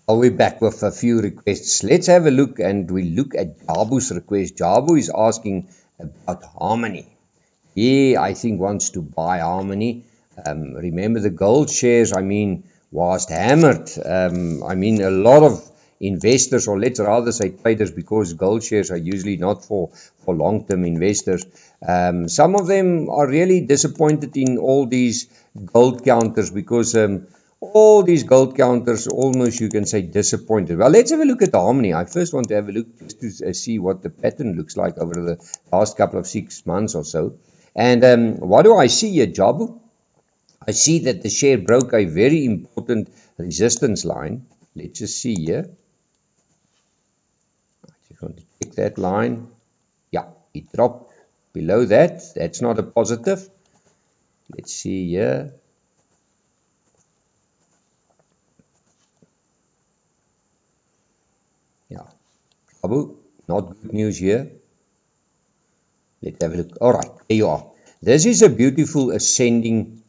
I'll be back with a few requests. Let's have a look, and we look at Jabu's request. Jabu is asking about Harmony. He, I think, wants to buy Harmony. Remember the gold shares, was hammered. A lot of investors, or let's rather say traders, because gold shares are usually not for long-term investors. Some of them are really disappointed in all these gold counters because all these gold counters, almost you can say disappointed. Well, let's have a look at Harmony. I first want to have a look just to see what the pattern looks like over the last couple of 6 months or so. And what do I see here, Jabu? I see that the share broke a very important resistance line. Let's just see here. I just want to check that line. Yeah, it dropped below that. That's not a positive. Let's see here. Yeah, Jabu, not good news here. Let's have a look. All right, there you are. This is a beautiful ascending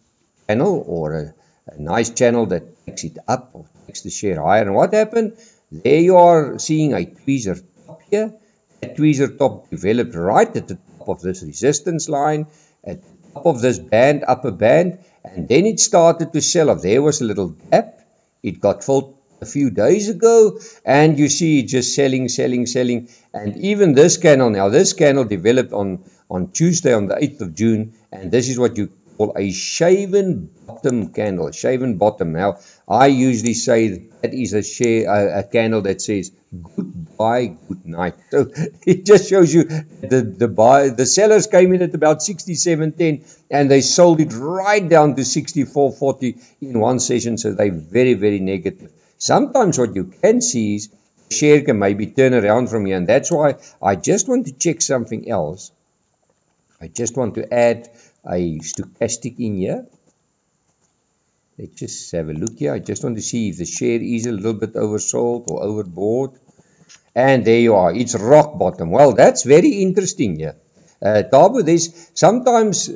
channel, or a nice channel that takes it up or takes the share higher. And what happened? There you are seeing a tweezer top here. That tweezer top developed right at the top of this resistance line, at the top of this band, upper band, and then it started to sell off. There was a little gap. It got filled a few days ago, and you see it just selling, and even this candle now, this candle developed on Tuesday, on the 8th of June, and this is what you call a shaven bottom candle, shaven bottom. Now, I usually say that is a candle that says goodbye, good night. So it just shows you the sellers came in at about 67.10 and they sold it right down to 64.40 in one session. So they're very, very negative. Sometimes what you can see is the share can maybe turn around from here, and that's why I just want to check something else. I just want to add a stochastic in here. Let's just have a look here. I just want to see if the share is a little bit oversold or overbought. And there you are. It's rock bottom. Well, that's very interesting here. Jabu, there's sometimes,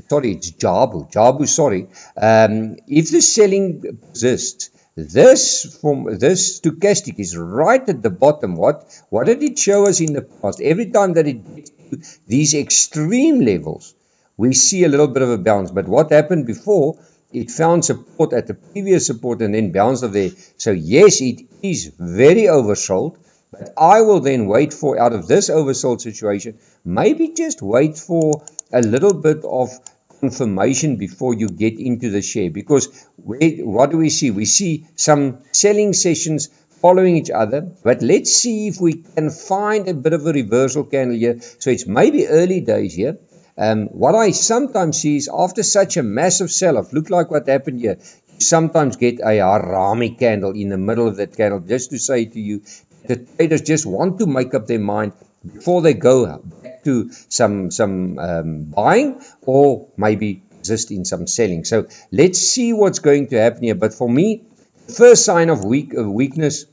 sorry, it's Jabu, sorry. If the selling persists, this stochastic is right at the bottom. What did it show us in the past? Every time that it gets to these extreme levels, we see a little bit of a bounce. But what happened before, it found support at the previous support and then bounced off there. So yes, it is very oversold, but I will then wait for, out of this oversold situation, maybe just wait for a little bit of confirmation before you get into the share. Because what do we see? We see some selling sessions following each other, but let's see if we can find a bit of a reversal candle here. So it's maybe early days here. What I sometimes see is after such a massive sell-off, look like what happened here, you sometimes get a harami candle in the middle of that candle, just to say to you, the traders just want to make up their mind before they go back to some buying, or maybe just in some selling. So let's see what's going to happen here. But for me, the first sign of weakness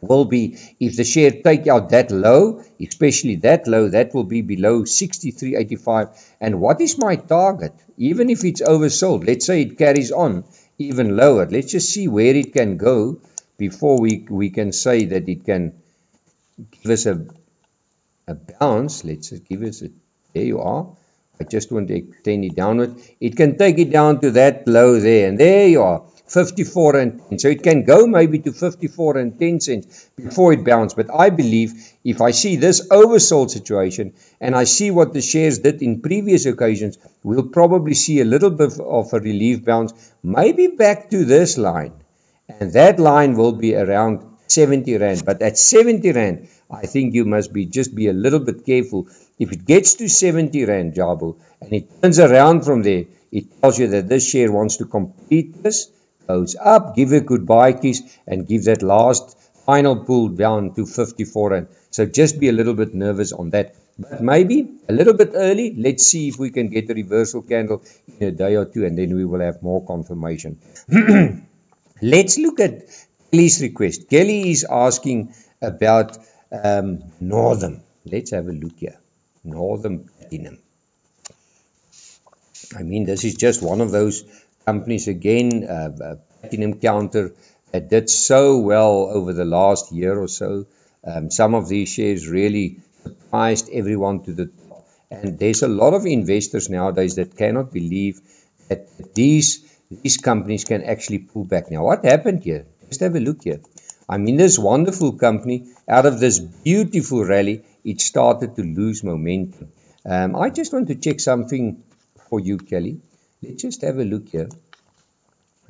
will be if the share take out that low, especially that low, that will be below 63.85. And what is my target? Even if it's oversold, let's say it carries on even lower. Let's just see where it can go before we can say that it can give us a bounce. Let's just give us there you are. I just want to extend it downward. It can take it down to that low there, and there you are. 54 and 10. So it can go maybe to 54 and 10 cents before it bounces. But I believe if I see this oversold situation and I see what the shares did in previous occasions, we'll probably see a little bit of a relief bounce, maybe back to this line. And that line will be around 70 Rand. But at 70 Rand, I think you must just be a little bit careful. If it gets to 70 Rand, Jabu, and it turns around from there, it tells you that this share wants to complete this, goes up, give a goodbye kiss, and give that last final pull down to 54 Rand. So just be a little bit nervous on that. But maybe a little bit early. Let's see if we can get a reversal candle in a day or two, and then we will have more confirmation. Let's look at Kelly's request. Kelly is asking about Northam. Let's have a look here. Northam Platinum. This is just one of those companies again, platinum counter, that did so well over the last year or so. Some of these shares really surprised everyone to the top. And there's a lot of investors nowadays that cannot believe that these companies can actually pull back. Now, what happened here? Just have a look here. I mean, this wonderful company, out of this beautiful rally, it started to lose momentum. I just want to check something for you, Kelly. Let's just have a look here.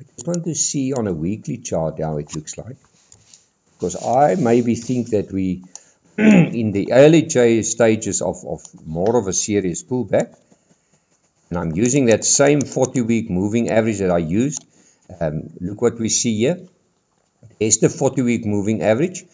I just want to see on a weekly chart how it looks like. Because I maybe think that we, in the early stages of more of a serious pullback, and I'm using that same 40-week moving average that I used. Look what we see here. There's the 40-week moving average.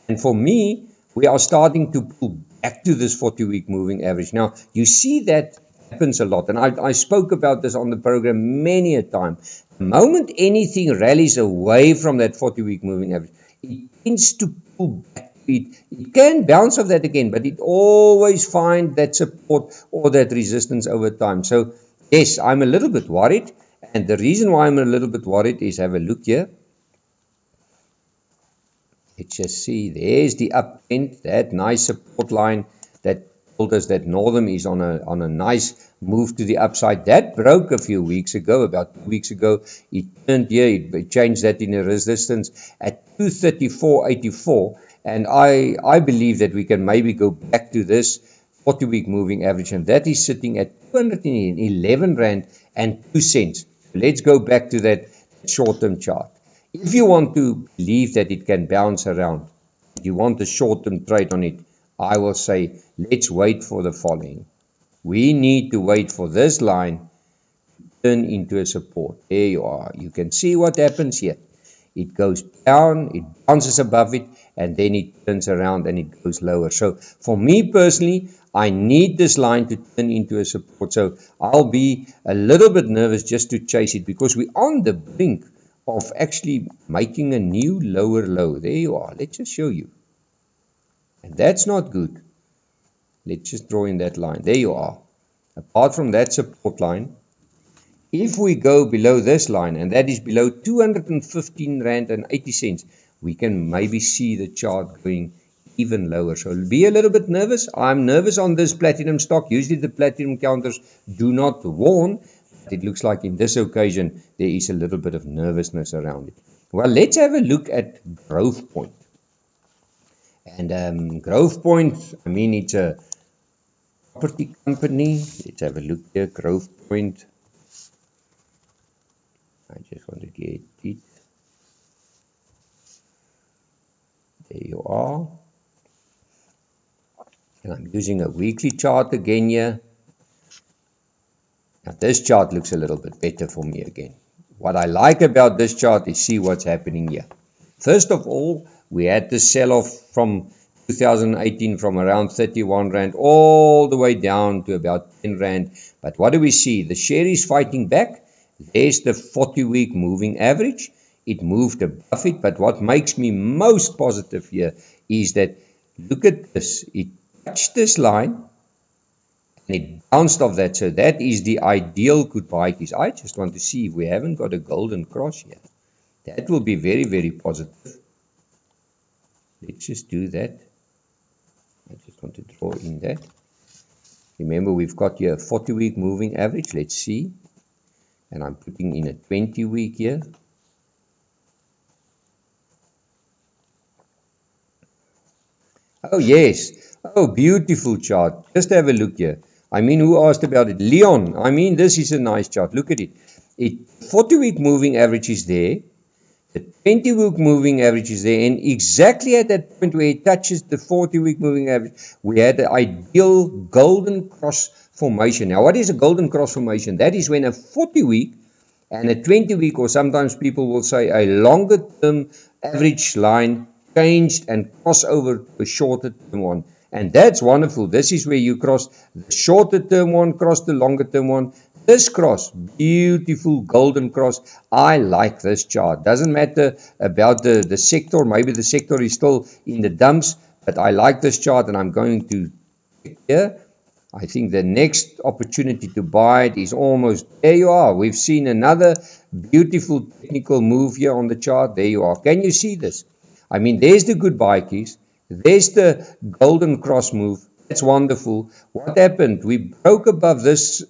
And for me, we are starting to pull back to this 40-week moving average. Now, you see that happens a lot. And I spoke about this on the program many a time. The moment anything rallies away from that 40-week moving average, it tends to pull back. It can bounce off that again, but it always finds that support or that resistance over time. So, yes, I'm a little bit worried. And the reason why I'm a little bit worried is, have a look here. Let's just see, there's the uptrend, that nice support line that told us that Northam is on a nice move to the upside. That broke a few weeks ago, about 2 weeks ago. It turned here, it changed that in a resistance at 234.84. And I believe that we can maybe go back to this 40-week moving average, and that is sitting at 211 Rand and 2 cents. Let's go back to that short-term chart. If you want to believe that it can bounce around, you want a short-term trade on it, I will say, let's wait for the following. We need to wait for this line to turn into a support. There you are. You can see what happens here. It goes down, it bounces above it, and then it turns around and it goes lower. So for me personally, I need this line to turn into a support. So I'll be a little bit nervous just to chase it, because we're on the brink of actually making a new lower low. There you are. Let's just show you. And that's not good. Let's just draw in that line. There you are. Apart from that support line, if we go below this line, and that is below 215 Rand and 80 cents, we can maybe see the chart going even lower. So I'll be a little bit nervous. I'm nervous on this platinum stock. Usually the platinum counters do not warn. It looks like in this occasion there is a little bit of nervousness around it. Well, let's have a look at Growthpoint. And Growthpoint, I mean, it's a property company. Let's have a look here. Growthpoint. I just want to get it. There you are. And I'm using a weekly chart again here. Now this chart looks a little bit better for me again. What I like about this chart is see what's happening here. First of all, we had the sell-off from 2018 from around 31 Rand all the way down to about 10 Rand. But what do we see? The share is fighting back. There's the 40-week moving average. It moved above it. But what makes me most positive here is that, look at this. It touched this line. And it bounced off that, so that is the ideal goodbye keys. I just want to see if we haven't got a golden cross here. That will be very, very positive. Let's just do that. I just want to draw in that. Remember, we've got here a 40-week moving average. Let's see. And I'm putting in a 20-week here. Oh, yes. Oh, beautiful chart. Just have a look here. I mean, who asked about it? Leon. I mean, this is a nice chart. Look at it. 40-week moving average is there. The 20-week moving average is there. And exactly at that point where it touches the 40-week moving average, we had the ideal golden cross formation. Now, what is a golden cross formation? That is when a 40-week and a 20-week, or sometimes people will say a longer-term average line changed and cross over to a shorter-term one. And that's wonderful. This is where you cross the shorter term one, cross the longer term one. This cross, beautiful golden cross. I like this chart. Doesn't matter about the sector. Maybe the sector is still in the dumps, but I like this chart, and I'm going to click here. I think the next opportunity to buy it is almost, there you are. We've seen another beautiful technical move here on the chart. There you are. Can you see this? I mean, there's the goodbye keys. There's the golden cross move. That's wonderful. What happened? We broke above this.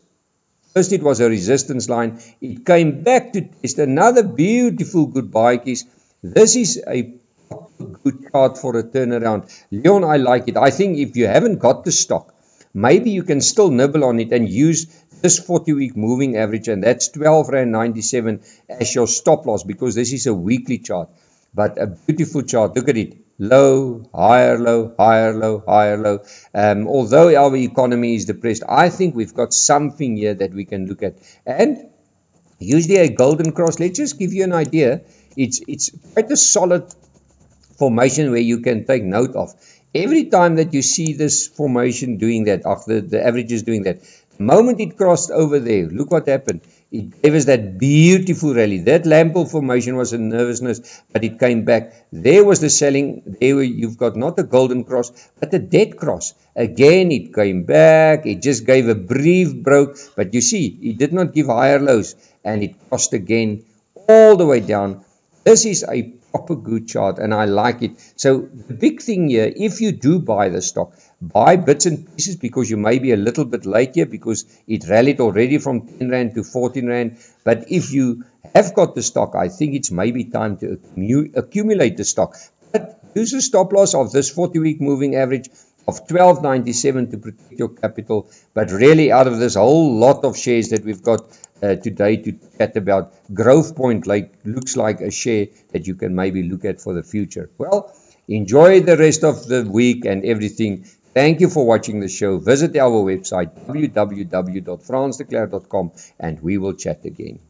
First it was a resistance line. It came back to test another beautiful goodbye keys. This is a good chart for a turnaround. Leon, I like it. I think if you haven't got the stock, maybe you can still nibble on it and use this 40-week moving average, and that's R12.97 as your stop loss, because this is a weekly chart. But a beautiful chart. Look at it. Low, higher low, higher low, higher low. Although our economy is depressed, I think we've got something here that we can look at. And usually a golden cross, let's just give you an idea. It's quite a solid formation where you can take note of. Every time that you see this formation doing that, after the average is doing that, the moment it crossed over there, look what happened. It gave us that beautiful rally. That Lample formation was a nervousness, but it came back. There was the selling. There you've got not a golden cross, but a dead cross. Again, it came back. It just gave a brief broke, but you see, it did not give higher lows, and it crossed again all the way down. This is a proper good chart, and I like it. So the big thing here, if you do buy the stock, buy bits and pieces, because you may be a little bit late here because it rallied already from 10 Rand to 14 Rand. But if you have got the stock, I think it's maybe time to accumulate the stock. But use a stop loss of this 40-week moving average of 12.97 to protect your capital. But really, out of this whole lot of shares that we've got today to chat about, Growthpoint looks like a share that you can maybe look at for the future. Well, enjoy the rest of the week and everything. Thank you for watching the show. Visit our website, www.fransdeclair.com, and we will chat again.